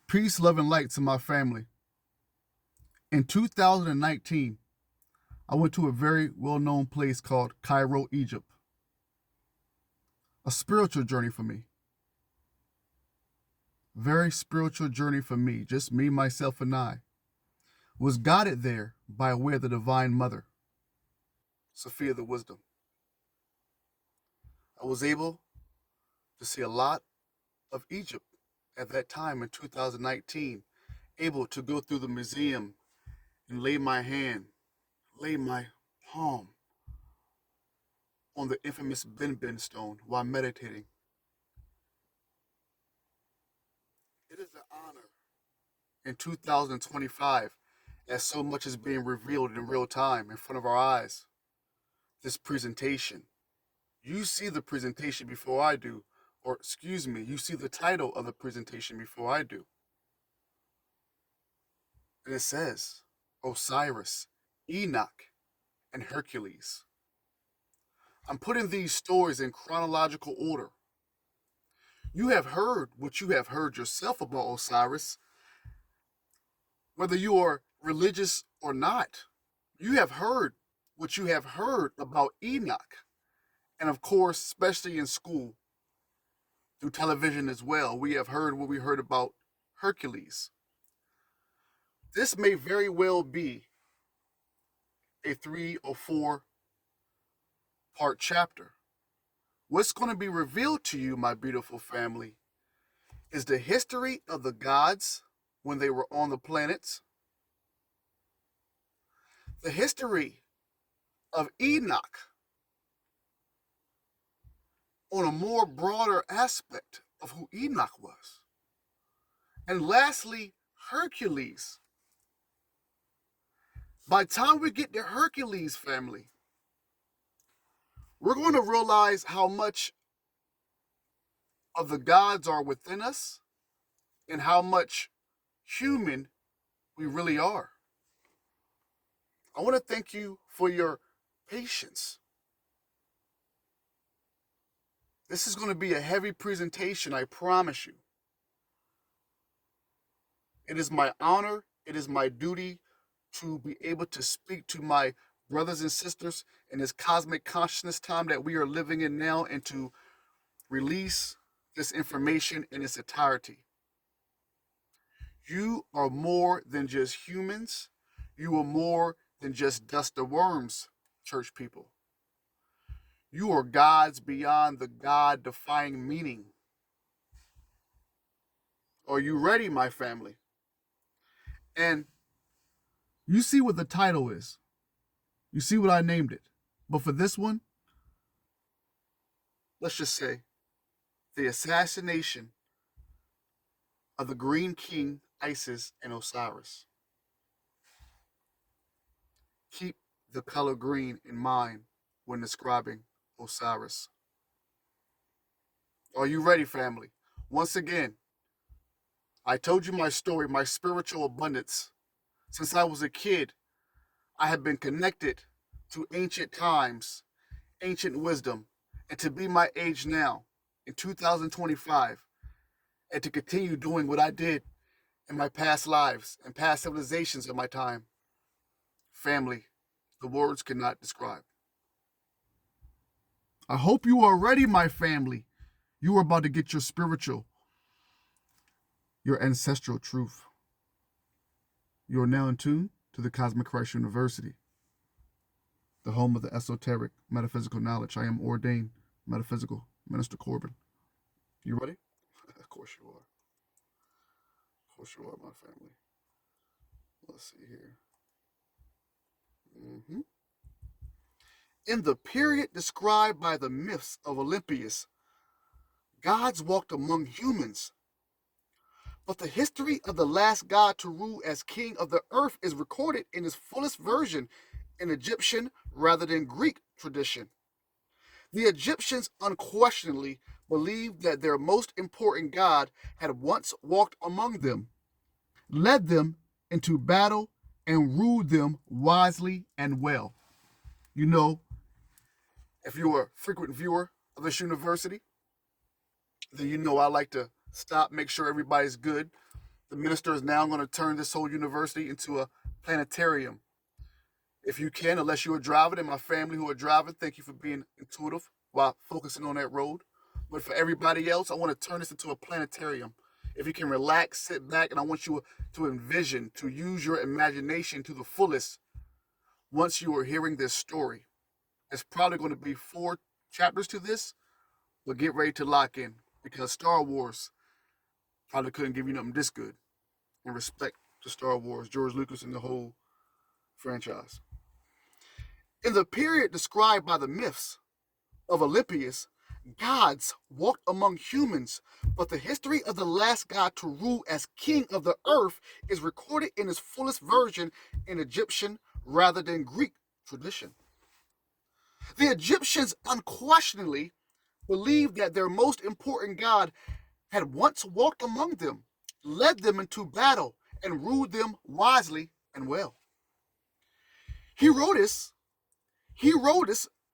Peace, love, and light to my family. In 2019, I went to a very well-known place called Cairo, Egypt. A spiritual journey for me. Very spiritual journey for me, just me, myself, and I. Was guided there by way of the Divine Mother, Sophia the Wisdom. I was able to see a lot of Egypt at that time in 2019, able to go through the museum and lay my hand, lay my palm on the infamous Ben stone while meditating. It is an honor in 2025 as so much is being revealed in real time in front of our eyes. This presentation. You see the presentation before I do, or excuse me, you see the title of the presentation before I do. And it says Osiris, Enoch, and Hercules. I'm putting these stories in chronological order. You have heard what you have heard yourself about Osiris, whether you are religious or not. You have heard what you have heard about Enoch. And of course, especially in school, through television as well, we have heard what we heard about Hercules. This may very well be a 3 or 4 part chapter. What's going to be revealed to you, my beautiful family, is the history of the gods when they were on the planets, the history of Enoch on a more broader aspect of who Enoch was, and lastly, Hercules. By the time we get to Hercules, family, we're going to realize how much of the gods are within us and how much human we really are. I want to thank you for your patience. This is going to be a heavy presentation, I promise you. It is my honor, it is my duty to be able to speak to my brothers and sisters in this cosmic consciousness time that we are living in now and to release this information in its entirety. You are more than just humans. You are more than just dust of worms, church people. You are gods beyond the God-defying meaning. Are you ready, my family? And you see what the title is. You see what I named it. But for this one, let's just say the assassination of the Green King, Isis, and Osiris. Keep the color green in mind when describing Osiris. Are you ready, family? Once again, I told you my story, my spiritual abundance. Since I was a kid, I have been connected to ancient times, ancient wisdom, and to be my age now in 2025, and to continue doing what I did in my past lives and past civilizations of my time. Family, the words cannot describe. I hope you are ready, my family. You are about to get your spiritual, your ancestral truth. You are now in tune to the Cosmic Christ University, the home of the esoteric metaphysical knowledge. I am ordained metaphysical Minister Corbin. You ready? Of course you are. Of course you are, my family. Let's see here. In the period described by the myths of Olympias, gods walked among humans. But the history of the last god to rule as king of the earth is recorded in its fullest version in Egyptian rather than Greek tradition. The Egyptians unquestionably believed that their most important god had once walked among them, led them into battle, and ruled them wisely and well. You know, if you're a frequent viewer of this university, then you know I like to stop, make sure everybody's good, The minister is now going to turn this whole university into a planetarium. If you can, unless you're driving, and my family who are driving, thank you for being intuitive while focusing on that road. But for everybody else, I want to turn this into a planetarium. If you can relax, sit back, and I want you to envision, to use your imagination to the fullest once you are hearing this story. It's probably going to be 4 chapters to this, but get ready to lock in because Star Wars probably couldn't give you nothing this good. In respect to Star Wars, George Lucas, and the whole franchise. In the period described by the myths of Olympias, gods walked among humans, but the history of the last god to rule as king of the earth is recorded in its fullest version in Egyptian rather than Greek tradition. The Egyptians unquestionably believed that their most important god had once walked among them, led them into battle, and ruled them wisely and well. Herodotus,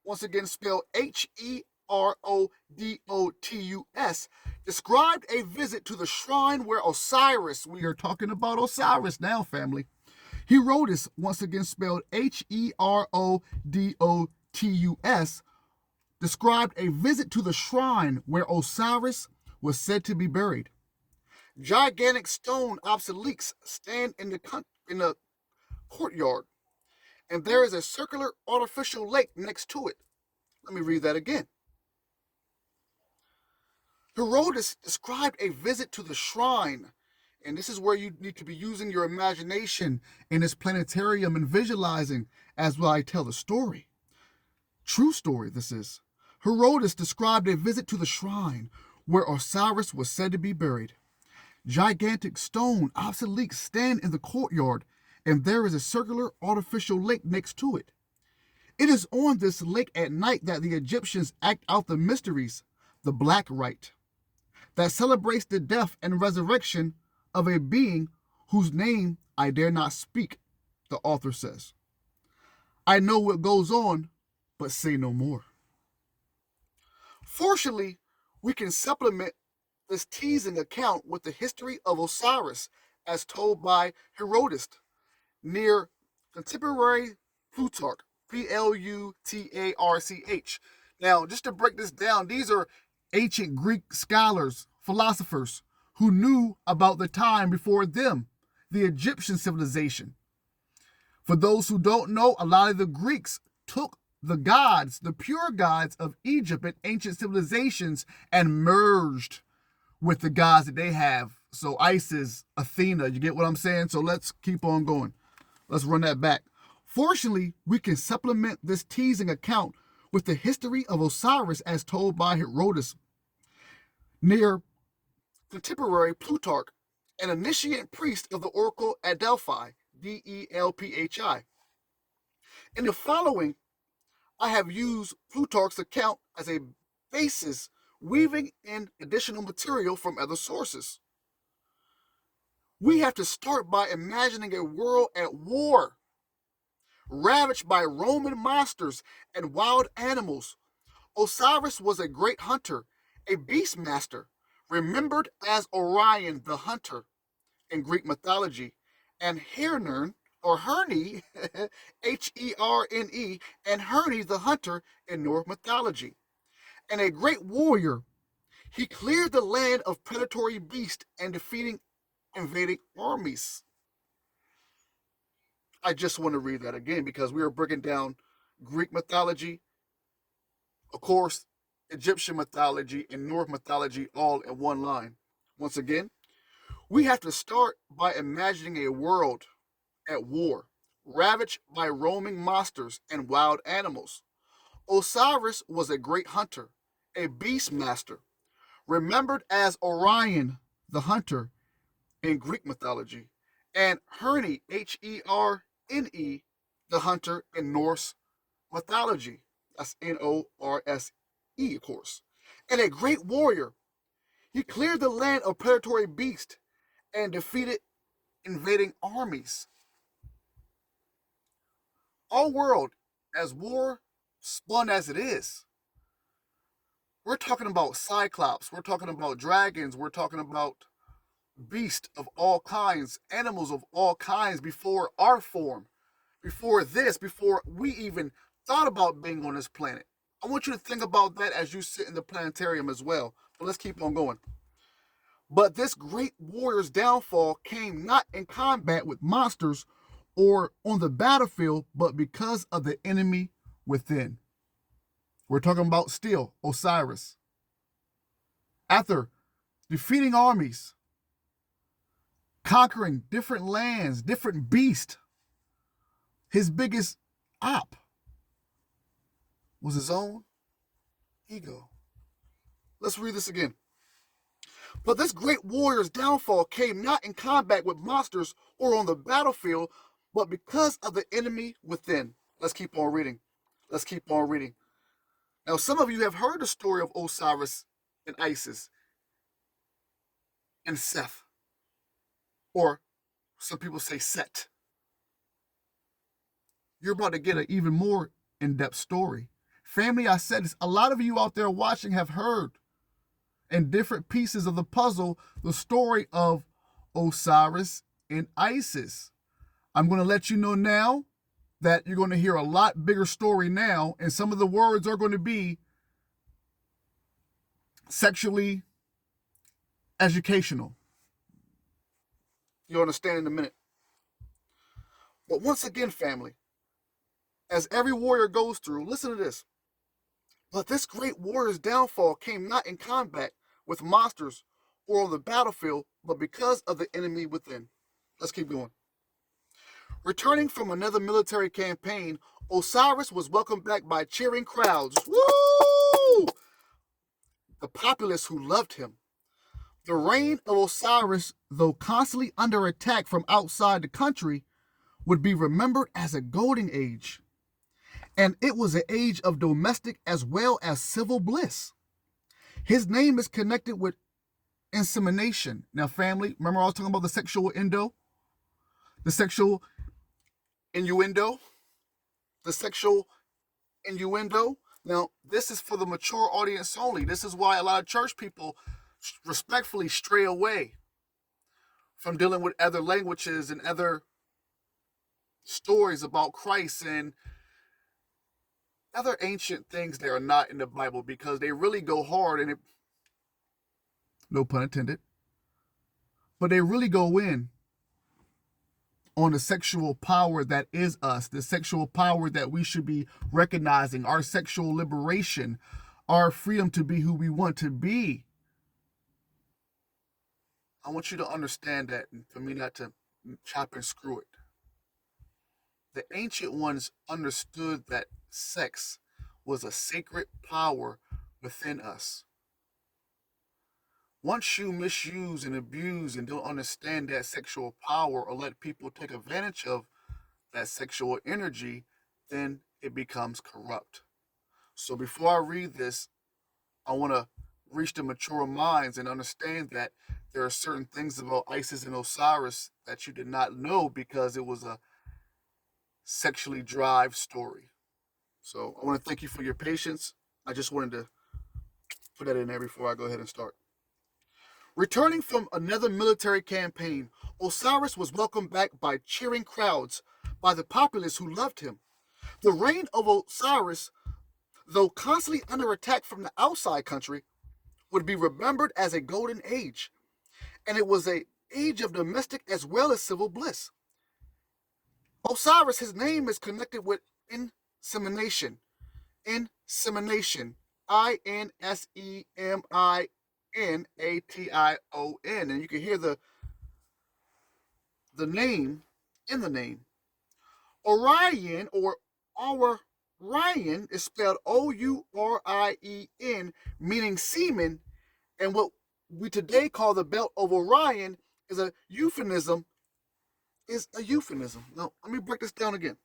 once again spelled Herodotus, described a visit to the shrine where Osiris, we are talking about Osiris now, family. Herodotus, once again spelled Herodotus, described a visit to the shrine where Osiris was said to be buried. Gigantic stone obelisk stand in the courtyard, and there is a circular artificial lake next to it. Let me read that again. Herodotus described a visit to the shrine, and this is where you need to be using your imagination in this planetarium and visualizing as well I tell the story. True story, this is. Herodotus described a visit to the shrine where Osiris was said to be buried. Gigantic stone obelisk stand in the courtyard, and there is a circular artificial lake next to it. It is on this lake at night that the Egyptians act out the mysteries, the Black Rite, that celebrates the death and resurrection of a being whose name I dare not speak, the author says. I know what goes on, but say no more. Fortunately, we can supplement this teasing account with the history of Osiris as told by Herodotus near contemporary Plutarch, Plutarch. Now, just to break this down, these are ancient Greek scholars, philosophers, who knew about the time before them, the Egyptian civilization. For those who don't know, a lot of the Greeks took the gods, the pure gods of Egypt and ancient civilizations, and merged with the gods that they have. So Isis, Athena, you get what I'm saying? So let's keep on going. Let's run that back. Fortunately, we can supplement this teasing account with the history of Osiris as told by Herodotus near contemporary Plutarch, an initiate priest of the oracle at Delphi, Delphi. In the following, I have used Plutarch's account as a basis, weaving in additional material from other sources. We have to start by imagining a world at war, ravaged by Roman monsters and wild animals. Osiris was a great hunter, a beast master, remembered as Orion the hunter in Greek mythology, and Herne, or Herne, Herne, and Herne the hunter in Norse mythology. And a great warrior, he cleared the land of predatory beasts and defeating invading armies. I just want to read that again because we are breaking down Greek mythology, of course, Egyptian mythology, and Norse mythology all in one line. Once again, we have to start by imagining a world at war, ravaged by roaming monsters and wild animals. Osiris was a great hunter, a beast master, remembered as Orion the hunter in Greek mythology, and Herne, Herne, the hunter in Norse mythology. That's Norse, of course. And a great warrior. He cleared the land of predatory beasts and defeated invading armies. Our world, as war spun as it is, we're talking about cyclops, we're talking about dragons, we're talking about beasts of all kinds, animals of all kinds before our form, before we even thought about being on this planet. I want you to think about that as you sit in the planetarium as well. But let's keep on going. But this great warrior's downfall came not in combat with monsters or on the battlefield, but because of the enemy within. We're talking about still Osiris. After defeating armies, conquering different lands, different beasts, his biggest op was his own ego. Let's read this again. But this great warrior's downfall came not in combat with monsters or on the battlefield, but because of the enemy within. Let's keep on reading. Let's keep on reading. Now, some of you have heard the story of Osiris and Isis and Seth, or some people say Set. You're about to get an even more in-depth story. Family, I said this, a lot of you out there watching have heard in different pieces of the puzzle the story of Osiris and Isis. I'm going to let you know now that you're going to hear a lot bigger story now, and some of the words are going to be sexually educational. You'll understand in a minute. But once again, family, as every warrior goes through, listen to this. But this great warrior's downfall came not in combat with monsters or on the battlefield, but because of the enemy within. Let's keep going. Returning from another military campaign, Osiris was welcomed back by cheering crowds. Woo! The populace who loved him. The reign of Osiris, though constantly under attack from outside the country, would be remembered as a golden age. And it was an age of domestic as well as civil bliss. His name is connected with insemination. Now, family, remember I was talking about the sexual innuendo? The sexual innuendo? Now, this is for the mature audience only. This is why a lot of church people respectfully stray away from dealing with other languages and other stories about Christ and other ancient things that are not in the Bible, because they really go hard and no pun intended, but they really go in on the sexual power that is us, the sexual power that we should be recognizing, our sexual liberation, our freedom to be who we want to be. I want you to understand that, and for me not to chop and screw it. The ancient ones understood that sex was a sacred power within us. Once you misuse and abuse and don't understand that sexual power or let people take advantage of that sexual energy, then it becomes corrupt. So before I read this, I want to reach the mature minds and understand that there are certain things about Isis and Osiris that you did not know because it was a sexually driven story. So I want to thank you for your patience. I just wanted to put that in there before I go ahead and start. Returning from another military campaign, Osiris was welcomed back by cheering crowds, by the populace who loved him. The reign of Osiris, though constantly under attack from the outside country, would be remembered as a golden age, and it was an age of domestic as well as civil bliss. Osiris, his name is connected with insemination. Insemination. Insemination. And you can hear the name in the name. Orion, or Orion, is spelled Ourien, meaning semen, and what we today call the belt of Orion is a euphemism. Now, let me break this down again.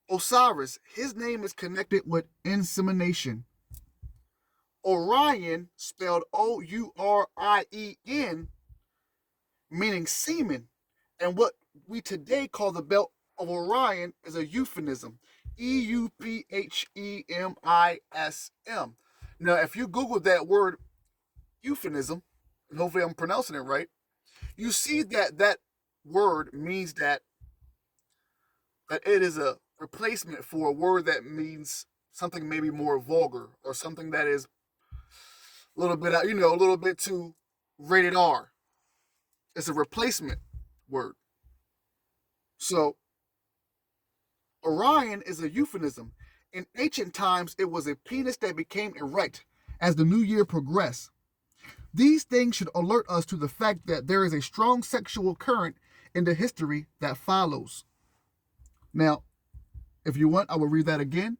Osiris, his name is connected with insemination. Orion, spelled Ourien, meaning semen, and what we today call the belt of Orion is a euphemism. Euphemism. Now, if you Google that word euphemism, and hopefully I'm pronouncing it right, you see that that word means that it is a replacement for a word that means something maybe more vulgar or something that is a little bit, a little bit too rated R. It's a replacement word. So Orion is a euphemism. In ancient times, it was a penis that became erect as the new year progressed. These things should alert us to the fact that there is a strong sexual current in the history that follows. Now, if you want, I will read that again.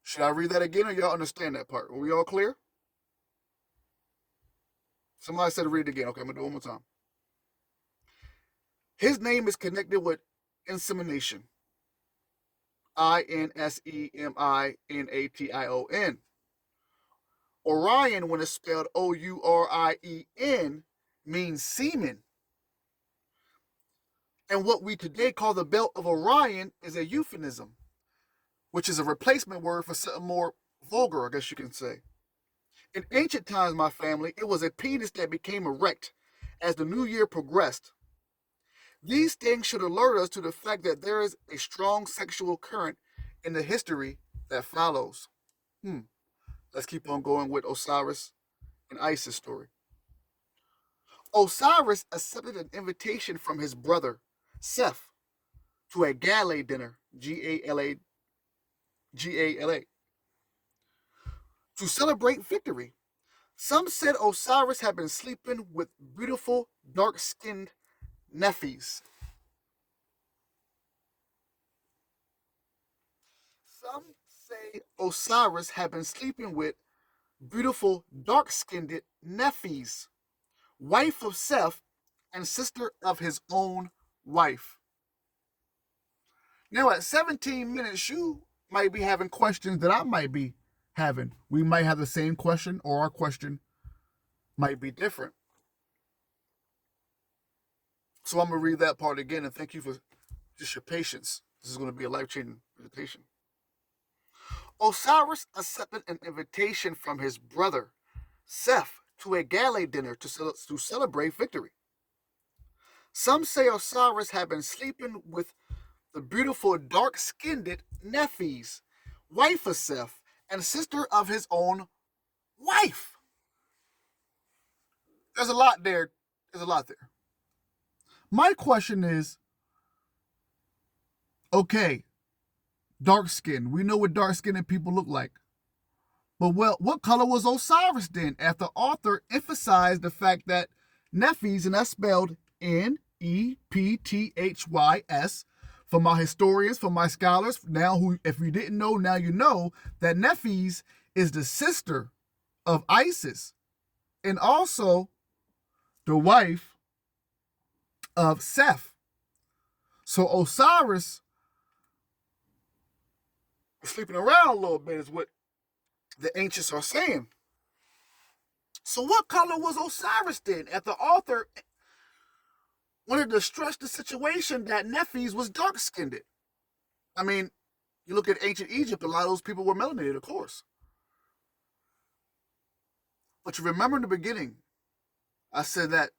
Should I read that again, or y'all understand that part? Are we all clear? Somebody said to read it again. Okay, I'm going to do it one more time. His name is connected with insemination. Insemination. Orion, when it's spelled Ourien, means semen. And what we today call the belt of Orion is a euphemism, which is a replacement word for something more vulgar, I guess you can say. In ancient times, my family, it was a penis that became erect as the new year progressed. These things should alert us to the fact that there is a strong sexual current in the history that follows. Let's keep on going with Osiris and Isis story. Osiris accepted an invitation from his brother, Seth, to a gala dinner, Gala, to celebrate victory. Some said Osiris had been sleeping with beautiful, dark-skinned Nephis. Some say Osiris had been sleeping with beautiful, dark-skinned Nephis, wife of Seth and sister of his own wife. Now, at 17 minutes, you might be having questions that I might be having. We might have the same question, or our question might be different. So I'm going to read that part again, and thank you for just your patience. This is going to be a life-changing presentation. Osiris accepted an invitation from his brother, Seth, to a gala dinner to celebrate victory. Some say Osiris had been sleeping with the beautiful dark-skinned Nephis, wife of Seth, and sister of his own wife. There's a lot there. My question is, okay, dark skin. We know what dark-skinned people look like. But what color was Osiris then? After author emphasized the fact that Nephis, and that's spelled Nepthys, for my historians, for my scholars, now who, if you didn't know, now you know that Nephis is the sister of Isis and also the wife of Seth. So Osiris was sleeping around a little bit, is what the ancients are saying. So what color was Osiris then? If the author wanted to stress the situation that Nephis was dark-skinned. I mean, you look at ancient Egypt, a lot of those people were melanated, of course. But you remember in the beginning, I said that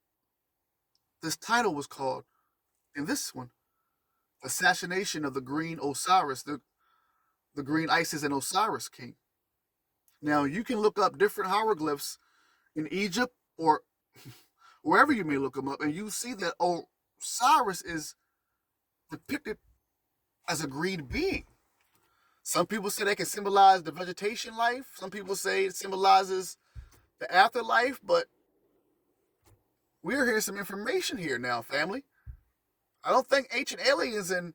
this title was called, in this one, Assassination of the Green Osiris, the Green Isis and Osiris King. Now, you can look up different hieroglyphs in Egypt or wherever you may look them up, and you see that Osiris is depicted as a green being. Some people say they can symbolize the vegetation life. Some people say it symbolizes the afterlife, but we're hearing some information here now, family. I don't think Ancient Aliens and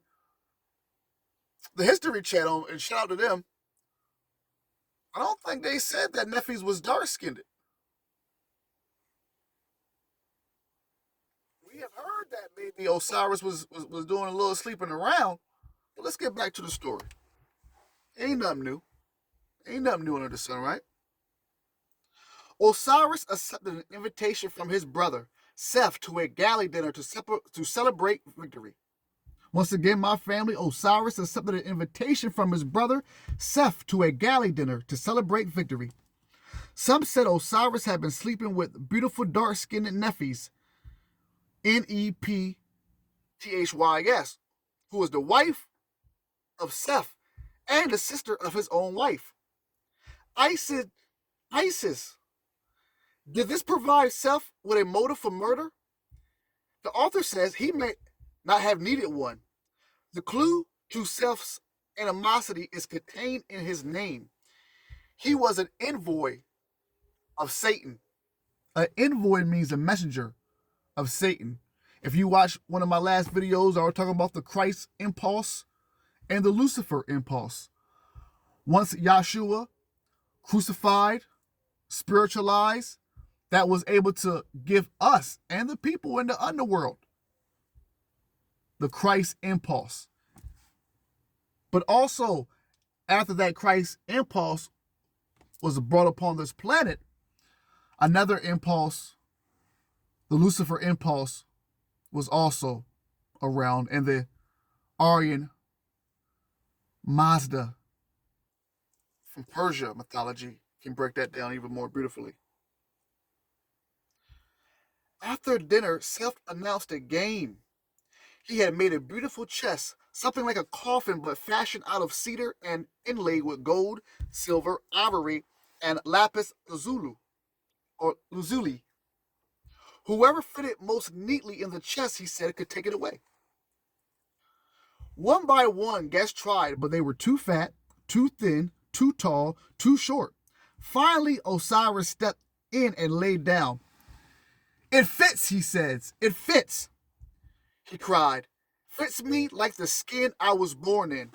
the History Channel, and shout out to them, I don't think they said that Nephis was dark-skinned. We have heard that maybe Osiris was doing a little sleeping around, but let's get back to the story. Ain't nothing new. Ain't nothing new under the sun, right? Osiris accepted an invitation from his brother, Seth, to a gala dinner to celebrate victory. Once again, my family, Osiris accepted an invitation from his brother, Seth, to a gala dinner to celebrate victory. Some said Osiris had been sleeping with beautiful dark-skinned Nephthys, Nepthys, who was the wife of Seth and the sister of his own wife. Isis, did this provide Seth with a motive for murder? The author says he may not have needed one. The clue to Seth's animosity is contained in his name. He was an envoy of Satan. An envoy means a messenger of Satan. If you watch one of my last videos, I was talking about the Christ impulse and the Lucifer impulse. Once Yahshua crucified, spiritualized, that was able to give us and the people in the underworld the Christ impulse. But also, after that Christ impulse was brought upon this planet, another impulse, the Lucifer impulse, was also around, and the Aryan Mazda from Persia mythology can break that down even more beautifully. After dinner, Seth announced a game. He had made a beautiful chest, something like a coffin but fashioned out of cedar and inlaid with gold, silver, ivory, and lapis lazuli. Whoever fitted most neatly in the chest, he said, could take it away. One by one, guests tried, but they were too fat, too thin, too tall, too short. Finally, Osiris stepped in and laid down. "It fits," he says. "It fits," he cried. "Fits me like the skin I was born in."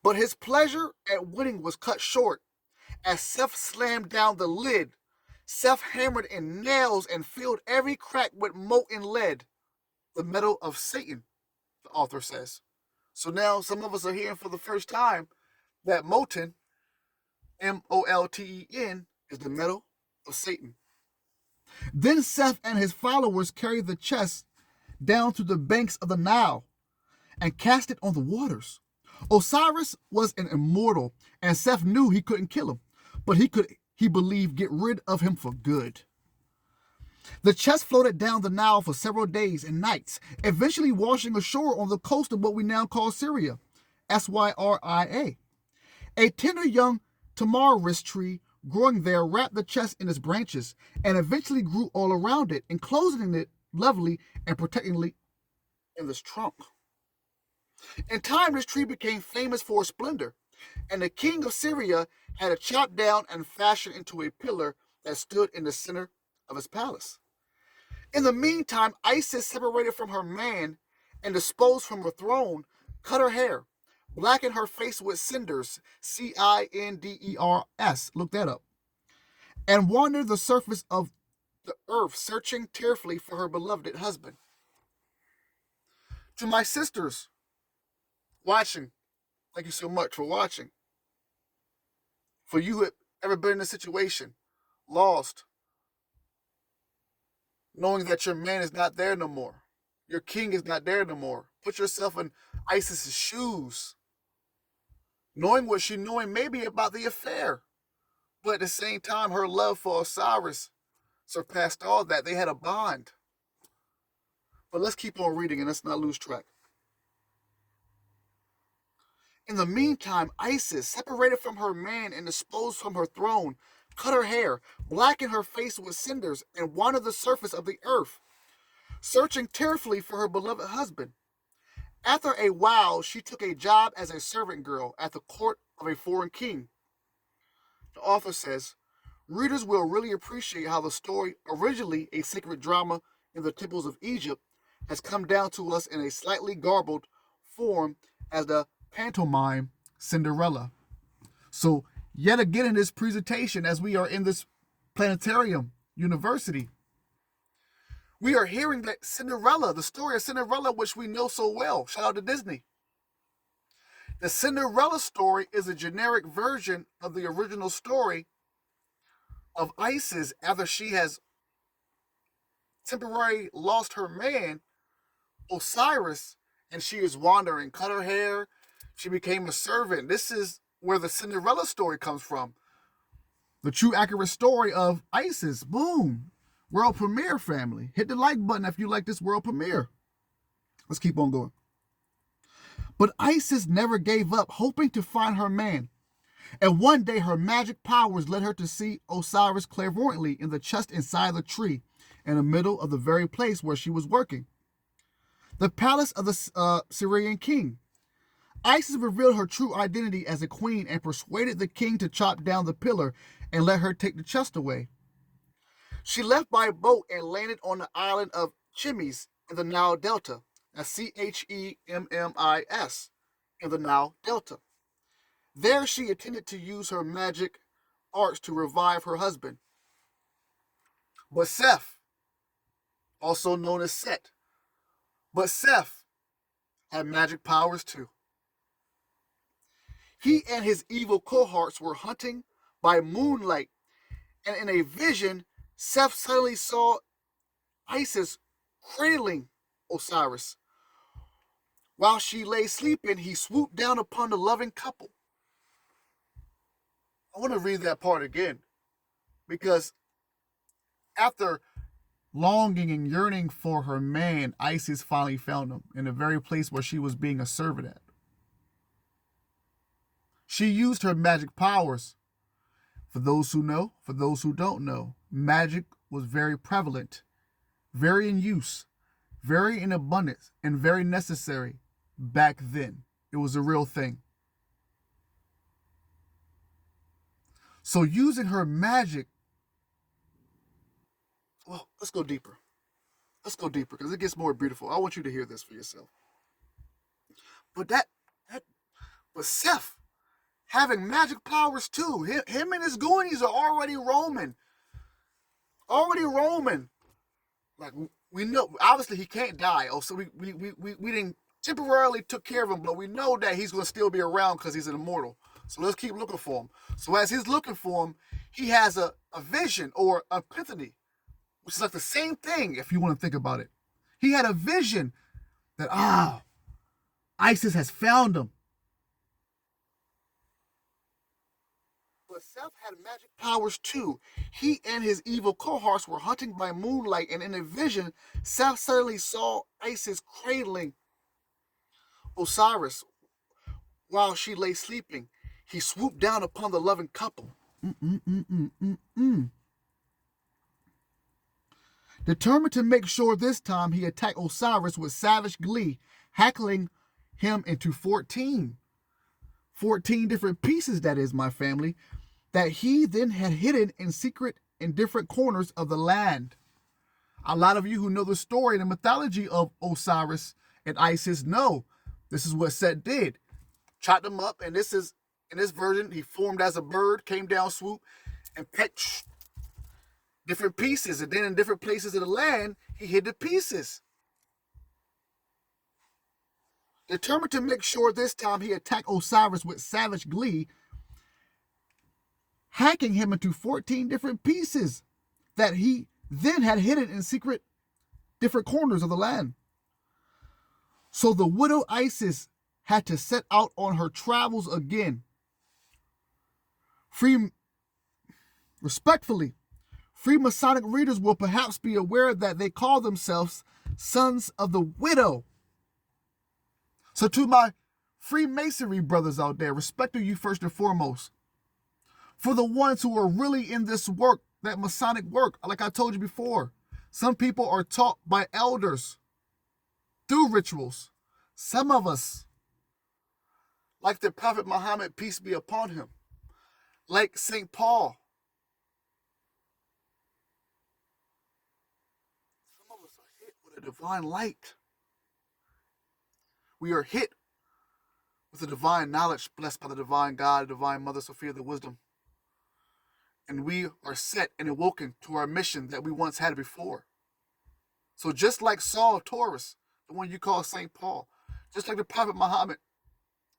But his pleasure at winning was cut short. As Seth slammed down the lid, Seth hammered in nails and filled every crack with molten lead, the metal of Satan, the author says. So now some of us are hearing for the first time that molten, Molten, is the metal of Satan. Then Seth and his followers carried the chest down to the banks of the Nile and cast it on the waters. Osiris was an immortal, and Seth knew he couldn't kill him, but he believed, get rid of him for good. The chest floated down the Nile for several days and nights, eventually washing ashore on the coast of what we now call Syria, Syria. A tender young tamarisk tree growing there wrapped the chest in its branches and eventually grew all around it, enclosing it lovely and protectingly in this trunk. In time, this tree became famous for its splendor, and the king of Syria had it chopped down and fashioned into a pillar that stood in the center of his palace. In the meantime, Isis separated from her man and disposed from her throne, cut her hair, blackened her face with cinders, Cinders, look that up, and wandered the surface of the earth, searching tearfully for her beloved husband. To my sisters watching, thank you so much for watching. For you who have ever been in a situation, lost, knowing that your man is not there no more, your king is not there no more, put yourself in Isis's shoes, knowing what she knowing maybe about the affair, but at the same time, her love for Osiris surpassed all that. They had a bond. But let's keep on reading and let's not lose track. In the meantime, Isis separated from her man and disposed from her throne, cut her hair, blackened her face with cinders, and wandered the surface of the earth, searching tearfully for her beloved husband. After a while, she took a job as a servant girl at the court of a foreign king. The author says, readers will really appreciate how the story, originally a sacred drama in the temples of Egypt, has come down to us in a slightly garbled form as the pantomime Cinderella. So, yet again in this presentation, as we are in this planetarium university, we are hearing that Cinderella, the story of Cinderella, which we know so well. Shout out to Disney. The Cinderella story is a generic version of the original story of Isis after she has temporarily lost her man, Osiris, and she is wandering, cut her hair, she became a servant. This is where the Cinderella story comes from. The true accurate story of Isis. Boom. World premiere, family. Hit the like button if you like this world premiere. Let's keep on going. But Isis never gave up, hoping to find her man. And one day her magic powers led her to see Osiris clairvoyantly in the chest inside the tree, in the middle of the very place where she was working. The palace of the Syrian king. Isis revealed her true identity as a queen and persuaded the king to chop down the pillar and let her take the chest away. She left by boat and landed on the island of Chimmis in the Nile Delta. That's Chemmis in the Nile Delta. There she intended to use her magic arts to revive her husband. But Seth, also known as Set, but Seth had magic powers too. He and his evil cohorts were hunting by moonlight, and in a vision, Seth suddenly saw Isis cradling Osiris. While she lay sleeping, he swooped down upon the loving couple. I want to read that part again, because after longing and yearning for her man, Isis finally found him in the very place where she was being a servant at. She used her magic powers. For those who know, for those who don't know, magic was very prevalent, very in use, very in abundance, and very necessary back then. It was a real thing. So using her magic, well, let's go deeper. Let's go deeper because it gets more beautiful. I want you to hear this for yourself. But Seth having magic powers too. Him and his goonies are already roaming. Like, we know, obviously he can't die. Oh, so we didn't temporarily took care of him, but we know that he's going to still be around because he's an immortal. So let's keep looking for him. So as he's looking for him, he has a vision or epiphany, which is like the same thing if you want to think about it. He had a vision that, Isis has found him. But Seth had magic powers too. He and his evil cohorts were hunting by moonlight, and in a vision, Seth suddenly saw Isis cradling Osiris while she lay sleeping. He swooped down upon the loving couple. Determined to make sure this time, he attacked Osiris with savage glee, hackling him into 14 different pieces, that is, my family, that he then had hidden in secret in different corners of the land. A lot of you who know the story and the mythology of Osiris and Isis know this is what Set did. Chopped him up, and in this version, he formed as a bird, came down, swoop, and pecked different pieces. And then in different places of the land, he hid the pieces. Determined to make sure this time, he attacked Osiris with savage glee, hacking him into 14 different pieces that he then had hidden in secret different corners of the land. So the widow Isis had to set out on her travels again. Respectfully, free Masonic readers will perhaps be aware that they call themselves sons of the widow. So to my Freemasonry brothers out there, respect to you first and foremost. For the ones who are really in this work, that Masonic work, like I told you before, some people are taught by elders through rituals. Some of us, like the Prophet Muhammad, peace be upon him, like St. Paul. Some of us are hit with a divine light. We are hit with the divine knowledge blessed by the divine God, the divine Mother Sophia, the wisdom. And we are set and awoken to our mission that we once had before. So just like Saul of Taurus, the one you call St. Paul, just like the Prophet Muhammad,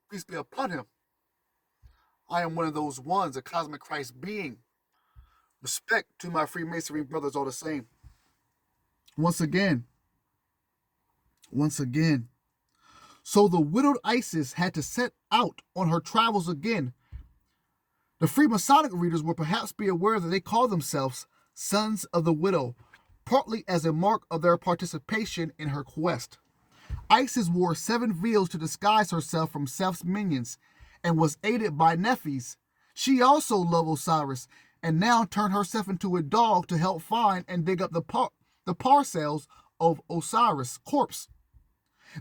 peace be upon him, I am one of those ones, a cosmic Christ being. Respect to my Freemasonry brothers all the same. Once again. So the widowed Isis had to set out on her travels again, The Freemasonic readers will perhaps be aware that they call themselves Sons of the Widow, partly as a mark of their participation in her quest. Isis wore 7 veils to disguise herself from Seth's minions and was aided by Nephis. She also loved Osiris and now turned herself into a dog to help find and dig up the parcels of Osiris' corpse.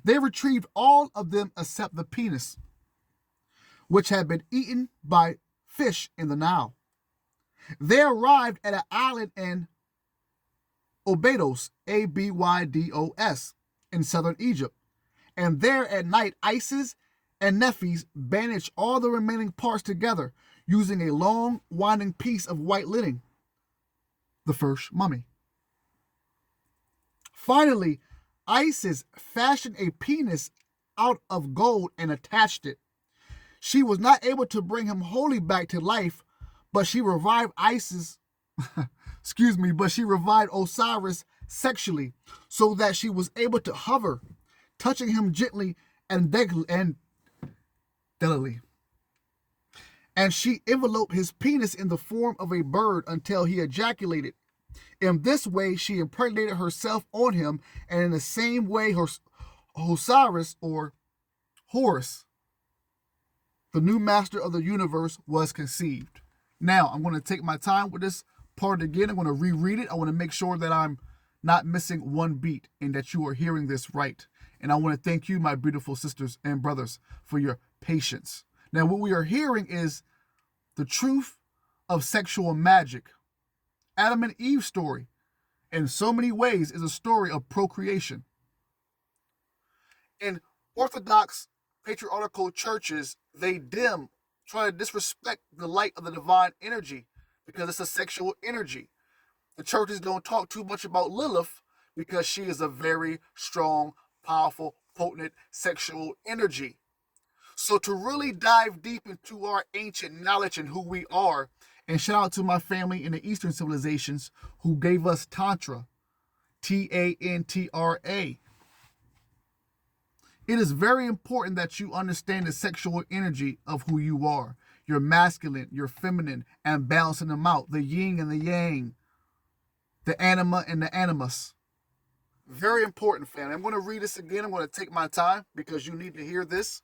They retrieved all of them except the penis, which had been eaten by fish in the Nile. They arrived at an island in Abydos, Abydos, in southern Egypt, and there at night Isis and Nephis bandaged all the remaining parts together using a long, winding piece of white linen, the first mummy. Finally, Isis fashioned a penis out of gold and attached it. She was not able to bring him wholly back to life, but she revived Osiris sexually so that she was able to hover, touching him gently and delicately. And she enveloped his penis in the form of a bird until he ejaculated. In this way, she impregnated herself on him, and in the same way, Osiris, or Horus, the new master of the universe, was conceived. Now, I'm going to take my time with this part again. I'm going to reread it. I want to make sure that I'm not missing one beat and that you are hearing this right. And I want to thank you, my beautiful sisters and brothers, for your patience. Now, what we are hearing is the truth of sexual magic. Adam and Eve's story, in so many ways, is a story of procreation. In Orthodox patriarchal churches, they try to disrespect the light of the divine energy because it's a sexual energy. The churches don't talk too much about Lilith because she is a very strong, powerful, potent sexual energy. So to really dive deep into our ancient knowledge and who we are, and shout out to my family in the Eastern civilizations who gave us Tantra, Tantra. It is very important that you understand the sexual energy of who you are. Your masculine, your feminine, and balancing them out. The yin and the yang. The anima and the animus. Very important, family. I'm going to read this again. I'm going to take my time because you need to hear this.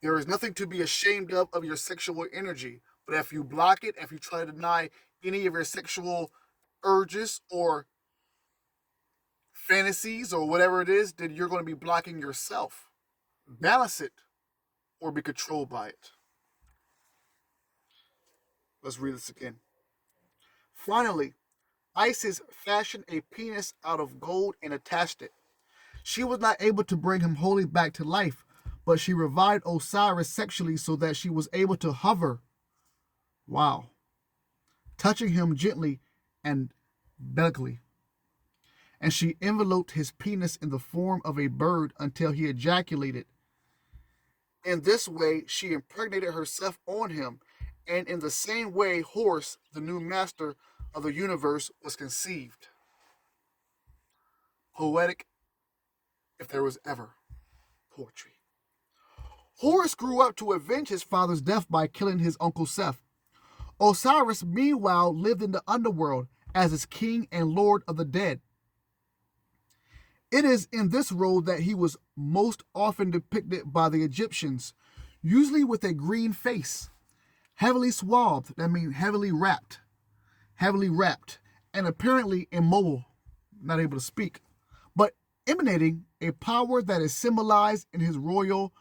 There is nothing to be ashamed of your sexual energy. But if you block it, if you try to deny any of your sexual urges or fantasies or whatever it is, then you're going to be blocking yourself. Balance it or be controlled by it. Let's read this again. Finally, Isis fashioned a penis out of gold and attached it. She was not able to bring him wholly back to life, but she revived Osiris sexually so that she was able to hover. Wow. Touching him gently and delicately. And she enveloped his penis in the form of a bird until he ejaculated. In this way, she impregnated herself on him, and in the same way, Horus, the new master of the universe, was conceived. Poetic, if there was ever poetry. Horus grew up to avenge his father's death by killing his uncle Seth. Osiris, meanwhile, lived in the underworld as his king and lord of the dead. It is in this role that he was most often depicted by the Egyptians, usually with a green face, heavily swathed, that means heavily wrapped, and apparently immobile, not able to speak, but emanating a power that is symbolized in his royal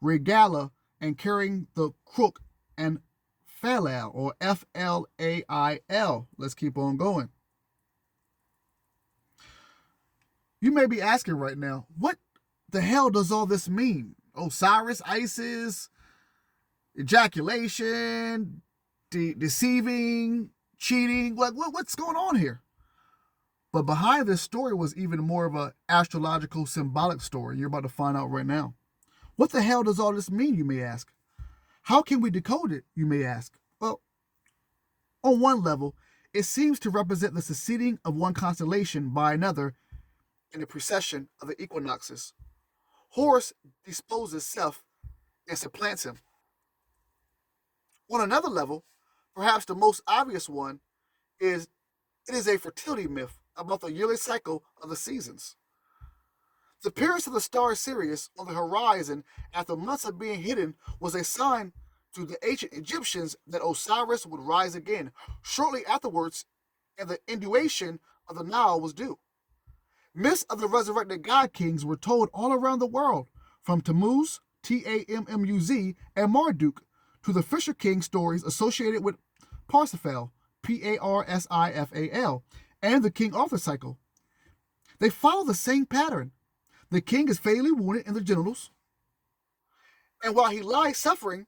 regalia and carrying the crook and Flail, or Flail. Let's keep on going. You may be asking right now, what the hell does all this mean? Osiris, Isis, ejaculation, deceiving, cheating, what's going on here? But behind this story was even more of an astrological, symbolic story. You're about to find out right now. What the hell does all this mean, you may ask? How can we decode it, you may ask? Well, on one level, it seems to represent the succeeding of one constellation by another in the precession of the equinoxes. Horus disposes Seth and supplants him. On another level, perhaps the most obvious one, is it is a fertility myth about the yearly cycle of the seasons. The appearance of the star Sirius on the horizon after months of being hidden was a sign to the ancient Egyptians that Osiris would rise again shortly afterwards, and the induation of the Nile was due. Myths of the resurrected god kings were told all around the world, from Tammuz, Tammuz, and Marduk, to the Fisher King stories associated with Parsifal, Parsifal, and the King Arthur cycle. They follow the same pattern. The king is fatally wounded in the genitals, and while he lies suffering,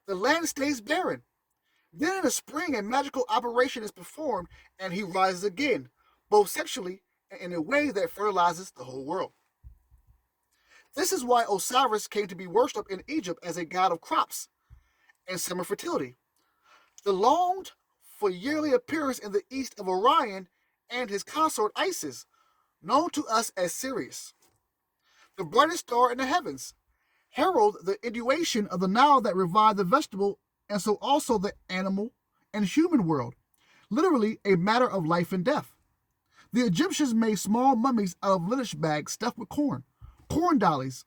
the land stays barren. Then in the spring, a magical operation is performed, and he rises again, both sexually and in a way that fertilizes the whole world. This is why Osiris came to be worshipped in Egypt as a god of crops and summer fertility. The longed for yearly appearance in the east of Orion and his consort Isis, known to us as Sirius, the brightest star in the heavens, herald the induation of the Nile that revived the vegetable and so also the animal and human world, literally a matter of life and death. The Egyptians made small mummies out of lineage bags stuffed with corn dollies.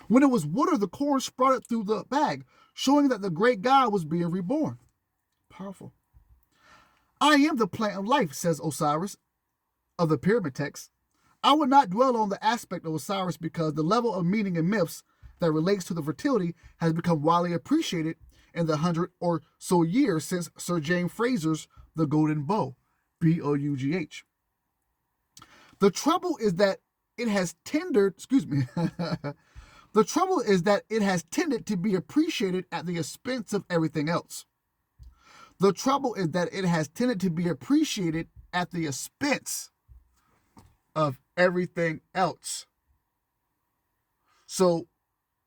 When it was watered, the corn sprouted through the bag, showing that the great god was being reborn. Powerful. I am the plant of life, says Osiris of the pyramid text. I would not dwell on the aspect of Osiris because the level of meaning in myths that relates to the fertility has become widely appreciated in the 100 or so years since Sir James Fraser's The Golden Bough, Bough. The trouble is that it has tended, the trouble is that it has tended to be appreciated at the expense of everything else. The trouble is that it has tended to be appreciated at the expense of everything else. So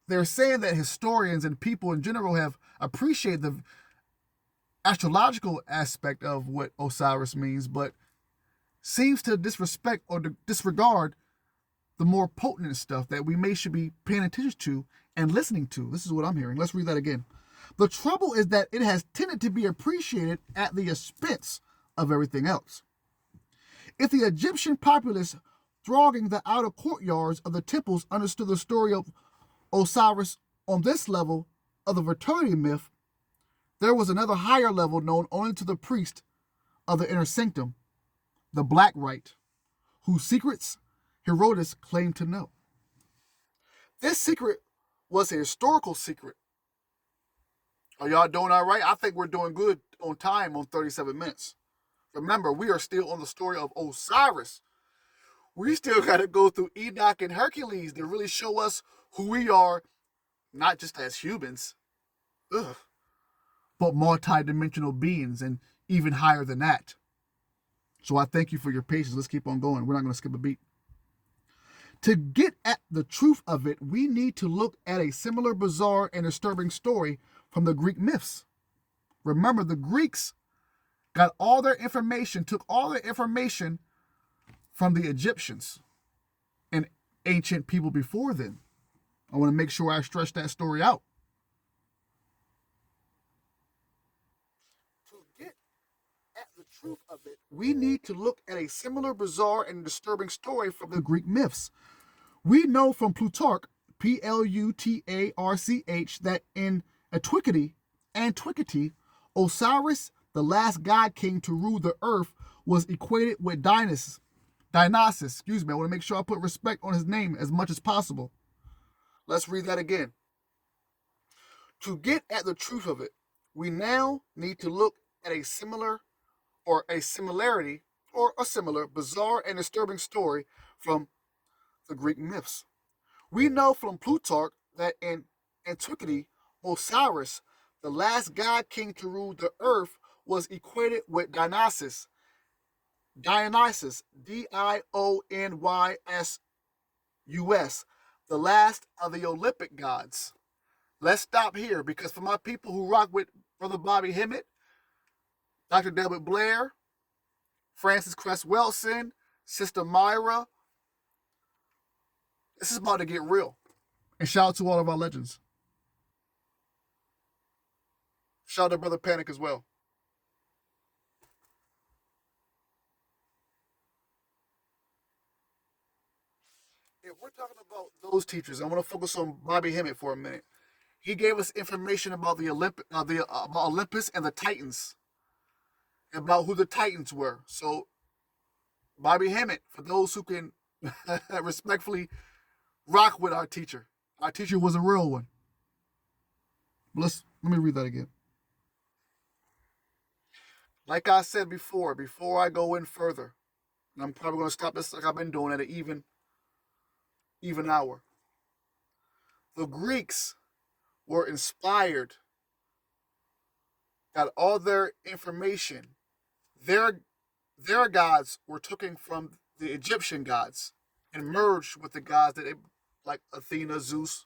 they're saying that historians and people in general have appreciated the astrological aspect of what Osiris means, but seems to disrespect or disregard the more potent stuff that we should be paying attention to and listening to. This is what I'm hearing. Let's read that again. The trouble is that it has tended to be appreciated at the expense of everything else. If the Egyptian populace thronging the outer courtyards of the temples understood the story of Osiris on this level of the fertility myth, there was another higher level known only to the priest of the inner sanctum, the Black Rite, whose secrets Herodotus claimed to know. This secret was a historical secret. Are y'all doing all right? I think we're doing good on time on 37 minutes. Remember, we are still on the story of Osiris. We still got to go through Enoch and Hercules to really show us who we are, not just as humans, but multi-dimensional beings and even higher than that. So I thank you for your patience. Let's keep on going. We're not going to skip a beat. To get at the truth of it, we need to look at a similar bizarre and disturbing story from the Greek myths. Remember, the Greeks took all their information from the Egyptians and ancient people before them. I want to make sure I stretch that story out. To get at the truth of it, we need to look at a similar bizarre and disturbing story from the Greek myths. We know from Plutarch, Plutarch, that in Antiquity, Osiris, the last god king to rule the earth, was equated with Dionysus. I want to make sure I put respect on his name as much as possible. Let's read that again. To get at the truth of it, we now need to look at a similar bizarre and disturbing story from the Greek myths. We know from Plutarch that in Antiquity, Osiris, the last god king to rule the earth, was equated with Dionysus, Dionysus, the last of the Olympic gods. Let's stop here because for my people who rock with Brother Bobby Hemmett, Dr. Delbert Blair, Francis Cress Wilson, Sister Myra, this is about to get real. And shout out to all of our legends. Shout out to Brother Panic as well. If we're talking about those teachers, I want to focus on Bobby Hemmett for a minute. He gave us information about about Olympus and the Titans, about who the Titans were. So Bobby Hemmett, for those who can respectfully rock with our teacher. Our teacher was a real one. Let me read that again. Like I said before I go in further, and I'm probably going to stop this like I've been doing at an even hour. The Greeks were inspired, got all their information. Their gods were taken from the Egyptian gods and merged with the gods that they, like Athena, Zeus.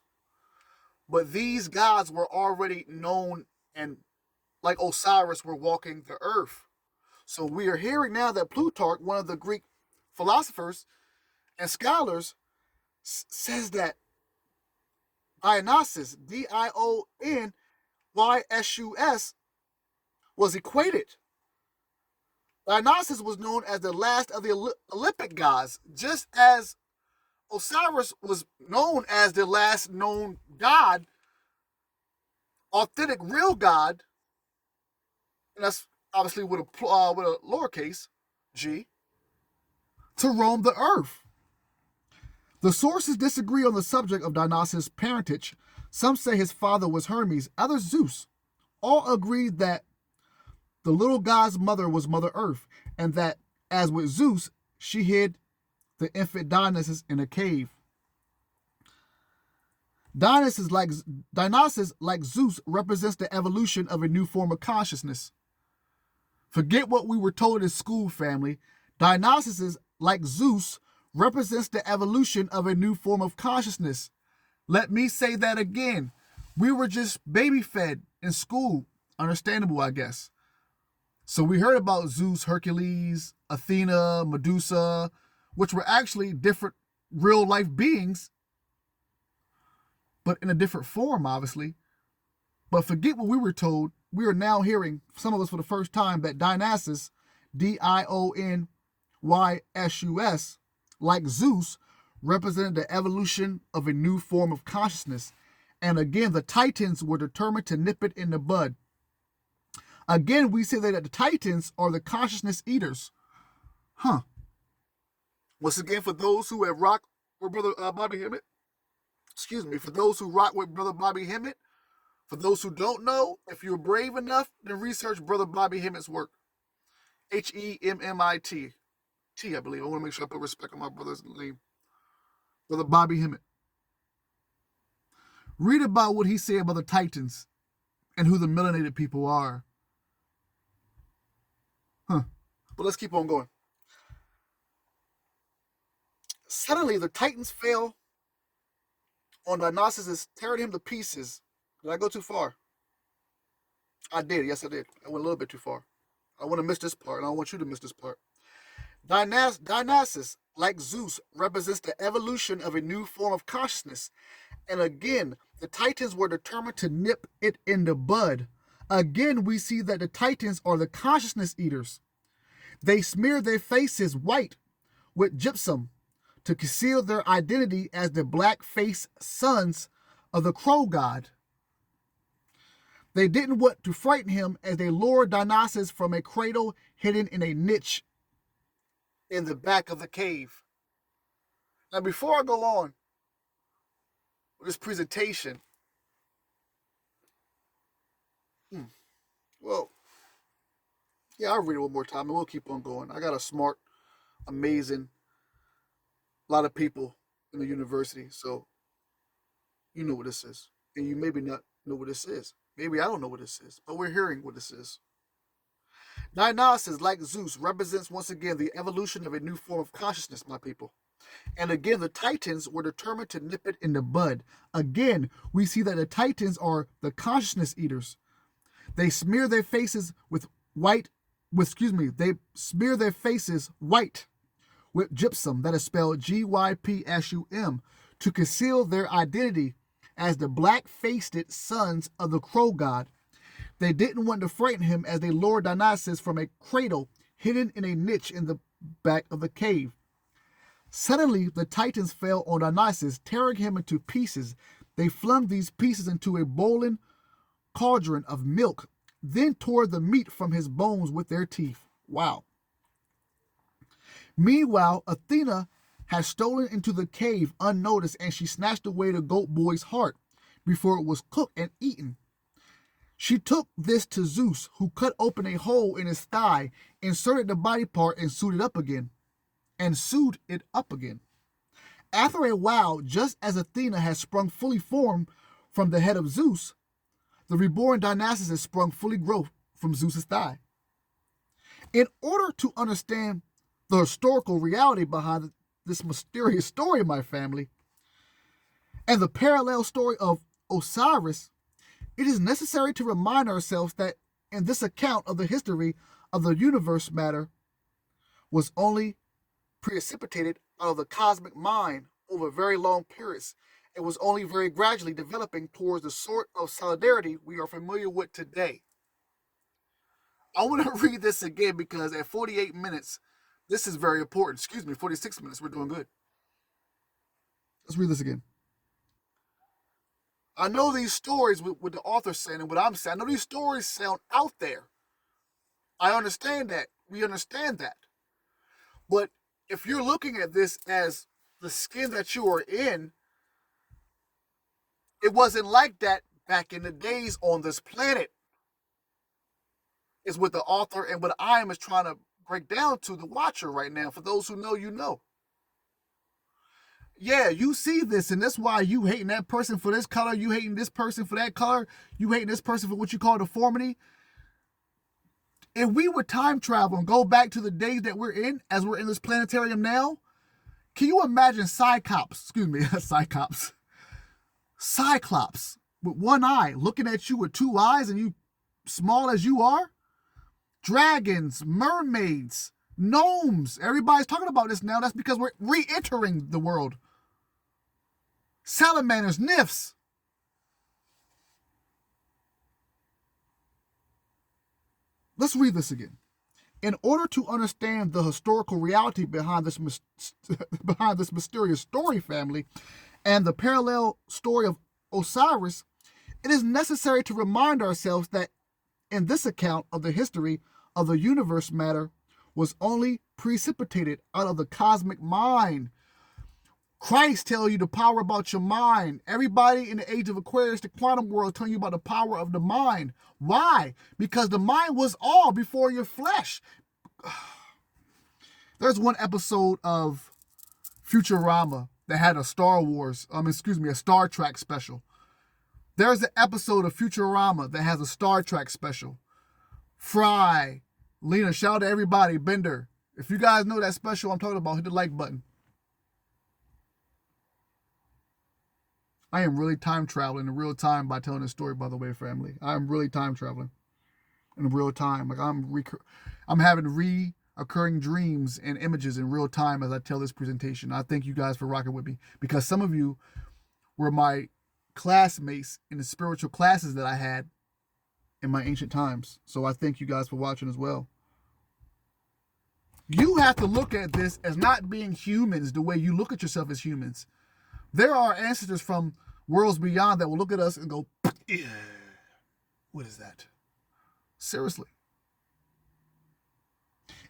But these gods were already known, and like Osiris were walking the earth. So we are hearing now that Plutarch, one of the Greek philosophers and scholars, says that Dionysus, Dionysus, was equated. Dionysus was known as the last of the Olympic gods, just as Osiris was known as the last known god, authentic, real god, and that's obviously with a lowercase g, to roam the earth. The sources disagree on the subject of Dionysus' parentage. Some say his father was Hermes, others Zeus. All agree that the little god's mother was Mother Earth, and that, as with Zeus, she hid the infant Dionysus in a cave. Dionysus, like Zeus, represents the evolution of a new form of consciousness. Forget what we were told in school, family. Dionysus, like Zeus, represents the evolution of a new form of consciousness. Let me say that again. We were just baby fed in school. Understandable, I guess. So we heard about Zeus, Hercules, Athena, Medusa, which were actually different real life beings, but in a different form, obviously. But forget what we were told. We are now hearing, some of us for the first time, that Dionysus, Dionysus, like Zeus, represented the evolution of a new form of consciousness. And again, the Titans were determined to nip it in the bud. Again, we say that the Titans are the consciousness eaters. Once again, for those who have rocked with Brother Bobby Hemmett, for those who rock with Brother Bobby Hemmett, for those who don't know, if you're brave enough, then research Brother Bobby Hemmett's work. Hemmit. I believe. I want to make sure I put respect on my brother's name. Brother Bobby Hemmett. Read about what he said about the Titans and who the melanated people are. But let's keep on going. Suddenly, the Titans fell on Dionysus, tearing him to pieces. Did I go too far? I did. Yes, I did. I went a little bit too far. I want to miss this part, and I don't want you to miss this part. Dionysus, like Zeus, represents the evolution of a new form of consciousness. And again, the Titans were determined to nip it in the bud. Again, we see that the Titans are the consciousness eaters. They smear their faces white with gypsum to conceal their identity as the black-faced sons of the crow god. They didn't want to frighten him as they lured Dionysus from a cradle hidden in a niche in the back of the cave. Now, before I go on with this presentation, I'll read it one more time and we'll keep on going. I got a smart, amazing, lot of people in the university, so you know what this is. And you maybe not know what this is. Maybe I don't know what this is, but we're hearing what this is. Dionysus, like Zeus, represents once again the evolution of a new form of consciousness, my people. And again, the Titans were determined to nip it in the bud. Again, we see that the Titans are the consciousness eaters. They smear their faces white with gypsum, that is spelled Gypsum, to conceal their identity as the black-faced sons of the crow god. They didn't want to frighten him as they lowered Dionysus from a cradle hidden in a niche in the back of the cave. Suddenly, the Titans fell on Dionysus, tearing him into pieces. They flung these pieces into a boiling cauldron of milk, then tore the meat from his bones with their teeth. Wow. Meanwhile, Athena had stolen into the cave unnoticed, and she snatched away the goat boy's heart before it was cooked and eaten. She took this to Zeus, who cut open a hole in his thigh, inserted the body part, and sewed it up again. After a while, just as Athena had sprung fully formed from the head of Zeus, the reborn Dionysus had sprung fully grown from Zeus's thigh. In order to understand the historical reality behind this mysterious story, my family, and the parallel story of Osiris, it is necessary to remind ourselves that in this account of the history of the universe, matter was only precipitated out of the cosmic mind over very long periods. It was only very gradually developing towards the sort of solidarity we are familiar with today. I want to read this again because at 48 minutes, this is very important. 46 minutes, we're doing good. Let's read this again. I know these stories, with the author saying and what I'm saying, I know these stories sound out there. I understand that. We understand that. But if you're looking at this as the skin that you are in, it wasn't like that back in the days on this planet. Is what the author and what I am is trying to break down to the watcher right now. For those who know, you know. Yeah, you see this, and that's why you hating that person for this color, you hating this person for that color, you hating this person for what you call deformity. If we would time travel and go back to the days that we're in, as we're in this planetarium now, can you imagine Cyclops with one eye looking at you with two eyes and you small as you are? Dragons, mermaids, gnomes. Everybody's talking about this now. That's because we're re-entering the world. Salamanders, nymphs. Let's read this again. In order to understand the historical reality behind this mysterious story, family, and the parallel story of Osiris, it is necessary to remind ourselves that in this account of the history of the universe, matter was only precipitated out of the cosmic mind. Christ tells you the power about your mind. Everybody in the age of Aquarius, the quantum world, telling you about the power of the mind. Why? Because the mind was all before your flesh. There's one episode of Futurama that had a a Star Trek special. There's an episode of Futurama that has a Star Trek special. Fry, Lena, shout out to everybody, Bender. If you guys know that special I'm talking about, hit the like button. I am really time traveling in real time by telling this story, by the way, family. I'm really time traveling in real time. Like I'm having reoccurring dreams and images in real time as I tell this presentation. I thank you guys for rocking with me because some of you were my classmates in the spiritual classes that I had in my ancient times. So I thank you guys for watching as well. You have to look at this as not being humans the way you look at yourself as humans. There are ancestors from worlds beyond that will look at us and go, yeah, what is that? Seriously.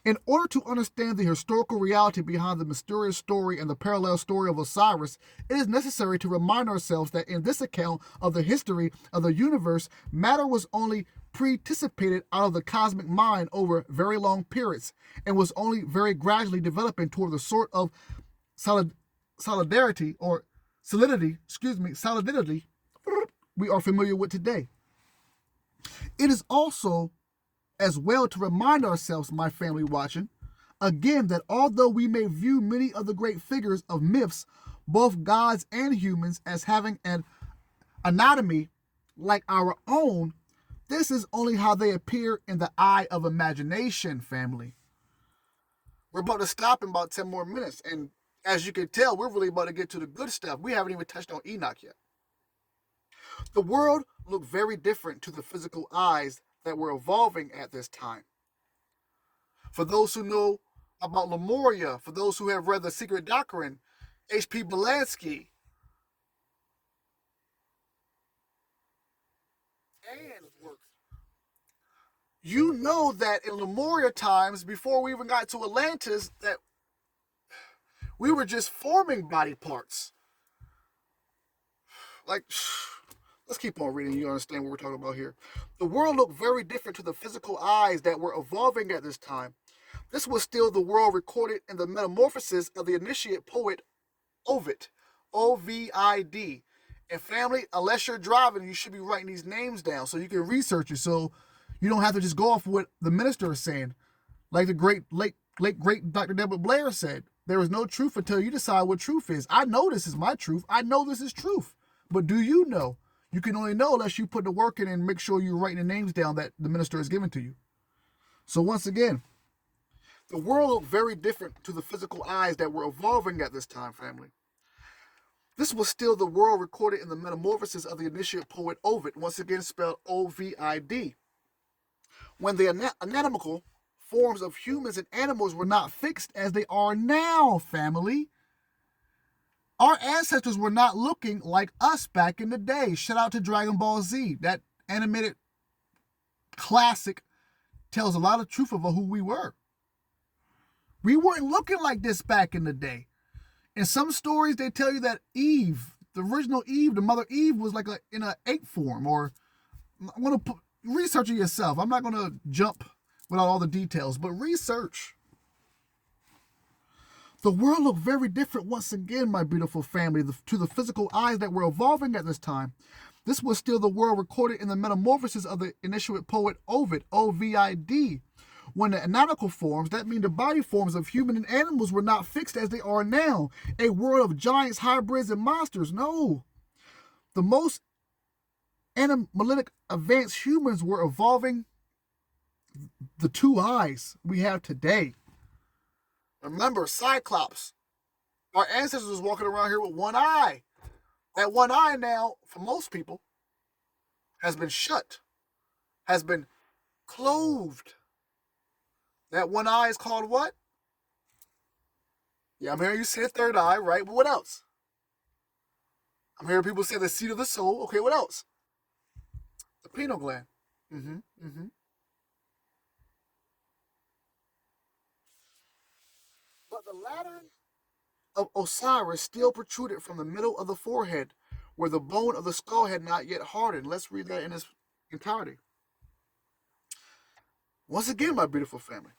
In order to understand the historical reality behind the mysterious story and the parallel story of Osiris, it is necessary to remind ourselves that in this account of the history of the universe, matter was only precipitated out of the cosmic mind over very long periods and was only very gradually developing toward the sort of solidity we are familiar with today. It is also as well to remind ourselves, my family watching, again, that although we may view many of the great figures of myths, both gods and humans, as having an anatomy like our own, this is only how they appear in the eye of imagination, family. We're about to stop in about 10 more minutes, and as you can tell, we're really about to get to the good stuff. We haven't even touched on Enoch yet. The world looked very different to the physical eyes that were evolving at this time. For those who know about Lemuria, for those who have read The Secret Doctrine, H.P. Blavatsky, and works, you know that in Lemuria times, before we even got to Atlantis, that we were just forming body parts. Like, let's keep on reading. You understand what we're talking about here. The world looked very different to the physical eyes that were evolving at this time. This was still the world recorded in the metamorphosis of the initiate poet Ovid, Ovid. And family, unless you're driving, you should be writing these names down so you can research it, so you don't have to just go off what the minister is saying. Like the late great Dr. Deborah Blair said, there is no truth until you decide what truth is. I know this is my truth. I know this is truth. But do you know? You can only know unless you put the work in and make sure you're writing the names down that the minister has given to you. So once again, the world looked very different to the physical eyes that were evolving at this time, family. This was still the world recorded in the metamorphosis of the initiate poet Ovid, once again spelled Ovid, when the anatomical forms of humans and animals were not fixed as they are now, family. Our ancestors were not looking like us back in the day. Shout out to Dragon Ball Z. That animated classic tells a lot of truth about who we were. We weren't looking like this back in the day. In some stories, they tell you that Eve, the original Eve, the mother Eve, was like in an ape form. Or I'm going to research it yourself. I'm not going to jump without all the details, but research. The world looked very different once again, my beautiful family, to the physical eyes that were evolving at this time. This was still the world recorded in the metamorphosis of the initiate poet Ovid, Ovid, when the anatomical forms, that means the body forms of human and animals, were not fixed as they are now, a world of giants, hybrids, and monsters. No. The most animalic advanced humans were evolving the two eyes we have today. Remember, Cyclops. Our ancestors was walking around here with one eye. That one eye now, for most people, has been shut, has been clothed. That one eye is called what? Yeah, I'm hearing you say a third eye, right? But what else? I'm hearing people say the seat of the soul. Okay, what else? The pineal gland. But the ladder of Osiris still protruded from the middle of the forehead, where the bone of the skull had not yet hardened. Let's read that in its entirety. Once again, my beautiful family,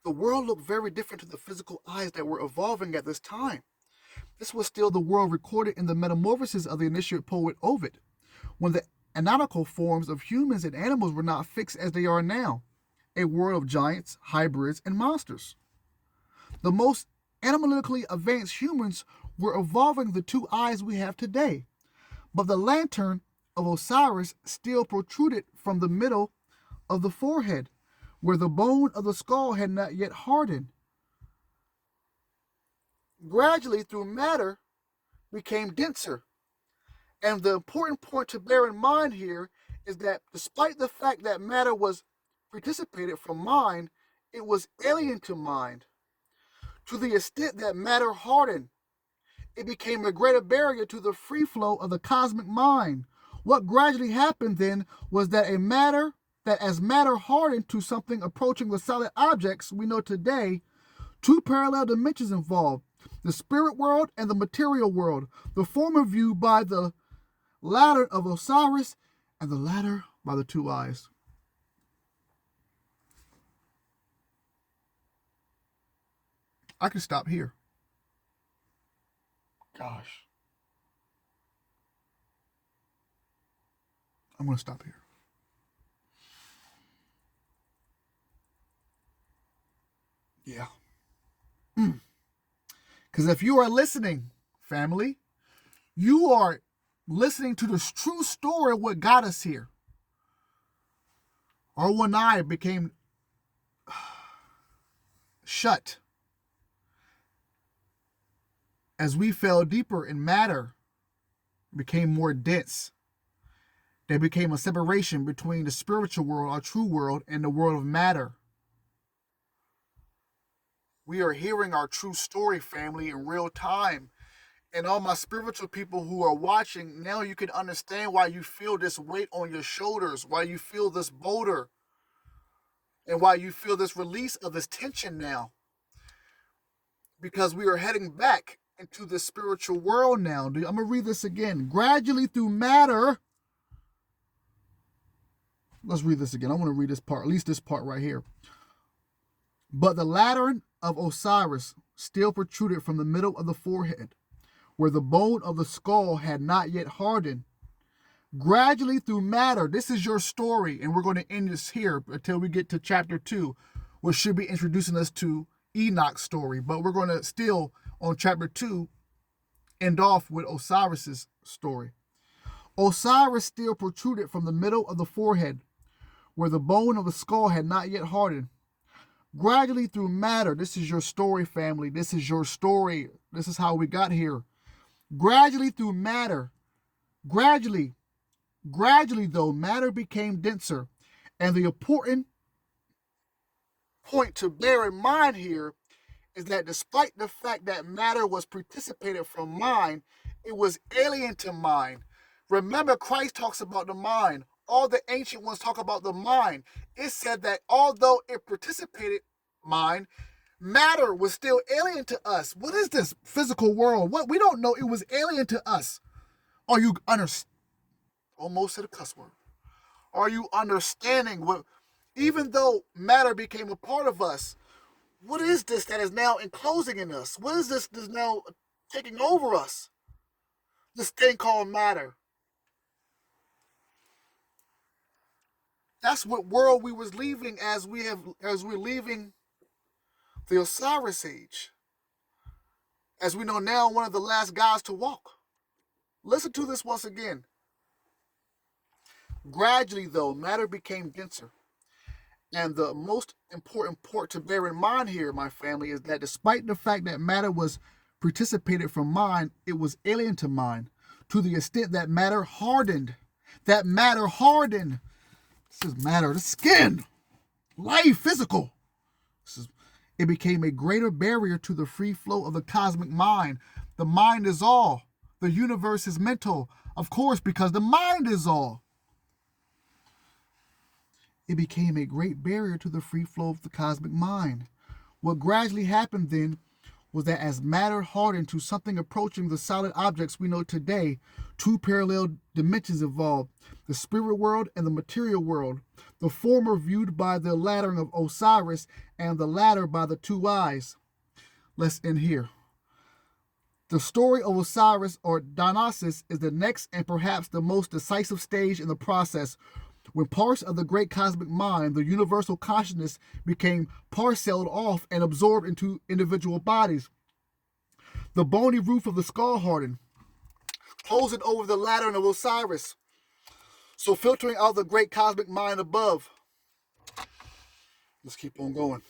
the world looked very different to the physical eyes that were evolving at this time. This was still the world recorded in the metamorphosis of the initiate poet Ovid, when the anatomical forms of humans and animals were not fixed as they are now, a world of giants, hybrids, and monsters. The most animalically advanced humans were evolving the two eyes we have today, but the lantern of Osiris still protruded from the middle of the forehead, where the bone of the skull had not yet hardened. Gradually, through matter, became denser. And the important point to bear in mind here is that despite the fact that matter was participated from mind, it was alien to mind. To the extent that matter hardened, it became a greater barrier to the free flow of the cosmic mind. What gradually happened then was that as matter hardened to something approaching the solid objects we know today, two parallel dimensions involved, the spirit world and the material world, the former viewed by the ladder of Osiris and the latter by the two eyes. I could stop here. Gosh. I'm going to stop here. Yeah. Because if you are listening, family, you are listening to the true story of what got us here. Our one eye became shut as we fell deeper in matter, became more dense. There became a separation between the spiritual world, our true world, and the world of matter. We are hearing our true story, family, in real time. And all my spiritual people who are watching, now you can understand why you feel this weight on your shoulders, why you feel this boulder, and why you feel this release of this tension now. Because we are heading back into the spiritual world now. I'm going to read this again. Gradually through matter. Let's read this again. I want to read this part, at least this part right here. But the lantern of Osiris still protruded from the middle of the forehead, where the bone of the skull had not yet hardened. Gradually through matter, this is your story, and we're going to end this here until we get to chapter 2, which should be introducing us to Enoch's story. But we're going to still, on chapter 2, end off with Osiris's story. Osiris still protruded from the middle of the forehead, where the bone of the skull had not yet hardened. Gradually through matter, this is your story, family. This is your story. This is how we got here. Gradually through matter, gradually though, matter became denser. And the important point to bear in mind here is that despite the fact that matter was precipitated from mind, it was alien to mind. Remember, Christ talks about the mind. All the ancient ones talk about the mind. It said that although it participated mind, matter was still alien to us. What is this physical world? What we don't know. It was alien to us. Are you almost said a cuss word? Are you understanding what? Even though matter became a part of us, what is this that is now enclosing in us? What is this that's now taking over us? This thing called matter. That's what world we was leaving as we're leaving the Osiris age. As we know now, one of the last gods to walk. Listen to this once again. Gradually, though, matter became denser. And the most important point to bear in mind here, my family, is that despite the fact that matter was participated from mind, it was alien to mind, to the extent that matter hardened. That matter hardened. This is matter, the skin, life, physical. It became a greater barrier to the free flow of the cosmic mind. The mind is all. The universe is mental, of course, because the mind is all. It became a great barrier to the free flow of the cosmic mind. What gradually happened then was that as matter hardened to something approaching the solid objects we know today, two parallel dimensions evolved, the spirit world and the material world, the former viewed by the lantern of Osiris and the latter by the two eyes. Let's end here. The story of Osiris or Dionysus is the next and perhaps the most decisive stage in the process, when parts of the great cosmic mind, the universal consciousness, became parceled off and absorbed into individual bodies. The bony roof of the skull hardened, closing over the lantern of Osiris, so filtering out the great cosmic mind above. Let's keep on going.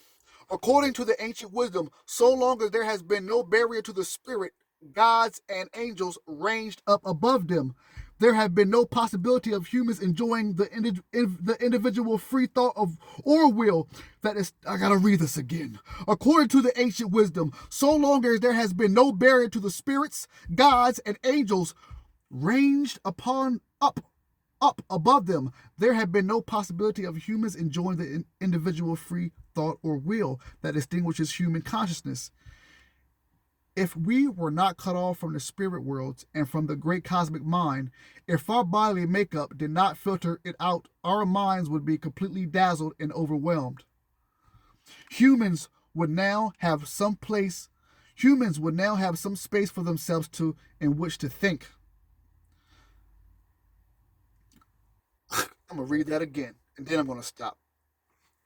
According to the ancient wisdom, so long as there has been no barrier to the spirit, gods and angels ranged up above them, there have been no possibility of humans enjoying the individual free thought of or will that is. I gotta read this again. According to the ancient wisdom, so long as there has been no barrier to the spirits, gods, and angels ranged up above them, there have been no possibility of humans enjoying the individual free thought or will that distinguishes human consciousness. If we were not cut off from the spirit worlds and from the great cosmic mind, if our bodily makeup did not filter it out, our minds would be completely dazzled and overwhelmed. Humans would now have some space for themselves in which to think. I'm going to read that again, and then I'm going to stop.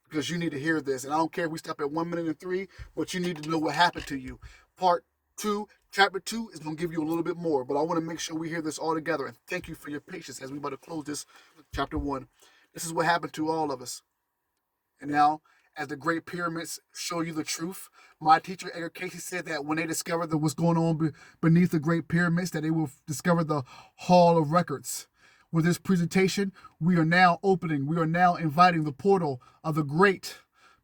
Because you need to hear this. And I don't care if we stop at 1 minute and 3, but you need to know what happened to you. Part 2, chapter 2 is going to give you a little bit more. But I want to make sure we hear this all together. And thank you for your patience as we about to close this chapter 1. This is what happened to all of us. And now, as the Great Pyramids show you the truth, my teacher, Edgar Casey, said that when they discovered what's going on beneath the Great Pyramids, that they will discover the Hall of Records, With this presentation, we are now inviting the portal of the great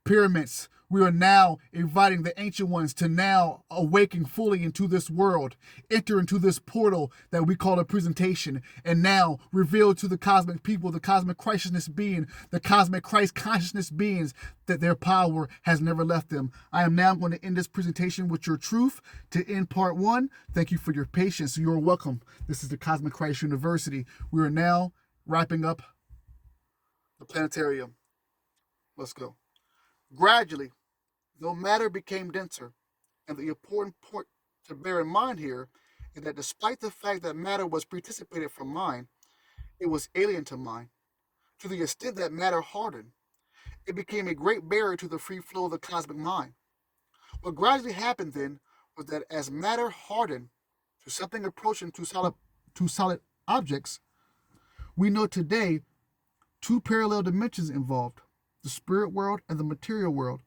pyramids. We are now inviting the ancient ones to now awaken fully into this world, enter into this portal that we call a presentation, and now reveal to the cosmic people, the cosmic Christness being, the cosmic Christ consciousness beings, that their power has never left them. I am now going to end this presentation with your truth to end part 1. Thank you for your patience. You are welcome. This is the Cosmic Christ University. We are now wrapping up the planetarium. Let's go. Gradually, though matter became denser, and the important point to bear in mind here is that despite the fact that matter was participated from mind, it was alien to mind. To the extent that matter hardened, it became a great barrier to the free flow of the cosmic mind. What gradually happened then was that as matter hardened to something approaching to solid objects, we know today 2 parallel dimensions involved, the spirit world and the material world.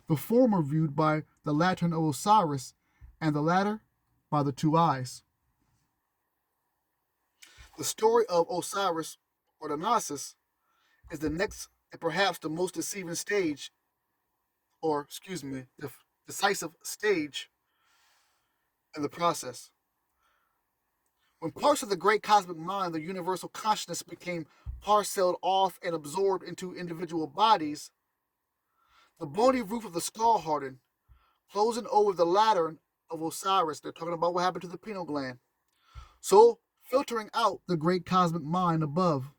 The former viewed by the lantern of Osiris, and the latter by the 2 eyes. The story of Osiris, or the Gnosis, is the next and perhaps the most decisive stage in the process. When parts of the great cosmic mind, the universal consciousness, became parceled off and absorbed into individual bodies, the bony roof of the skull hardened, closing over the lantern of Osiris. They're talking about what happened to the pineal gland. So, filtering out the great cosmic mind above.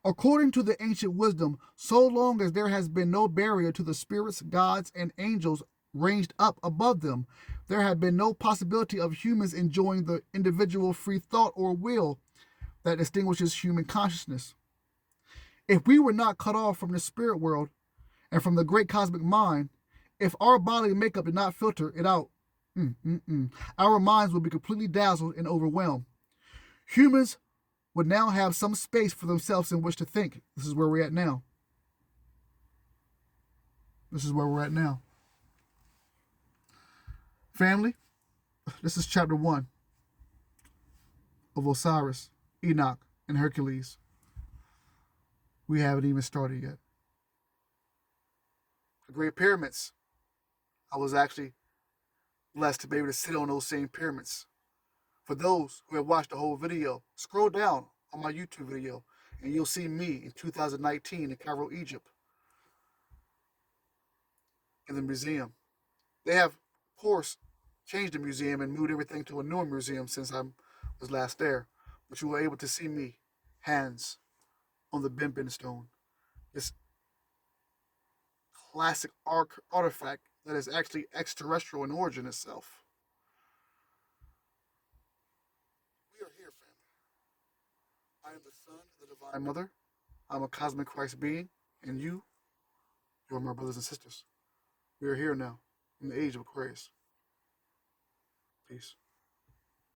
According to the ancient wisdom, so long as there has been no barrier to the spirits, gods, and angels ranged up above them, there had been no possibility of humans enjoying the individual free thought or will that distinguishes human consciousness. If we were not cut off from the spirit world and from the great cosmic mind, if our bodily makeup did not filter it out, our minds would be completely dazzled and overwhelmed. Humans would now have some space for themselves in which to think. This is where we're at now. Family, this is chapter 1 of Osiris, Enoch, and Hercules. We haven't even started yet. The Great Pyramids. I was actually blessed to be able to sit on those same pyramids. For those who have watched the whole video, scroll down on my YouTube video and you'll see me in 2019 in Cairo, Egypt, in the museum. They have, of course, changed the museum and moved everything to a newer museum since I was last there. But you were able to see me, hands on the Bin stone. This classic artifact that is actually extraterrestrial in origin itself. We are here, family. I am the son of the Divine Mother. I'm a cosmic Christ being, and you are my brothers and sisters. We are here now, in the age of Aquarius. Peace.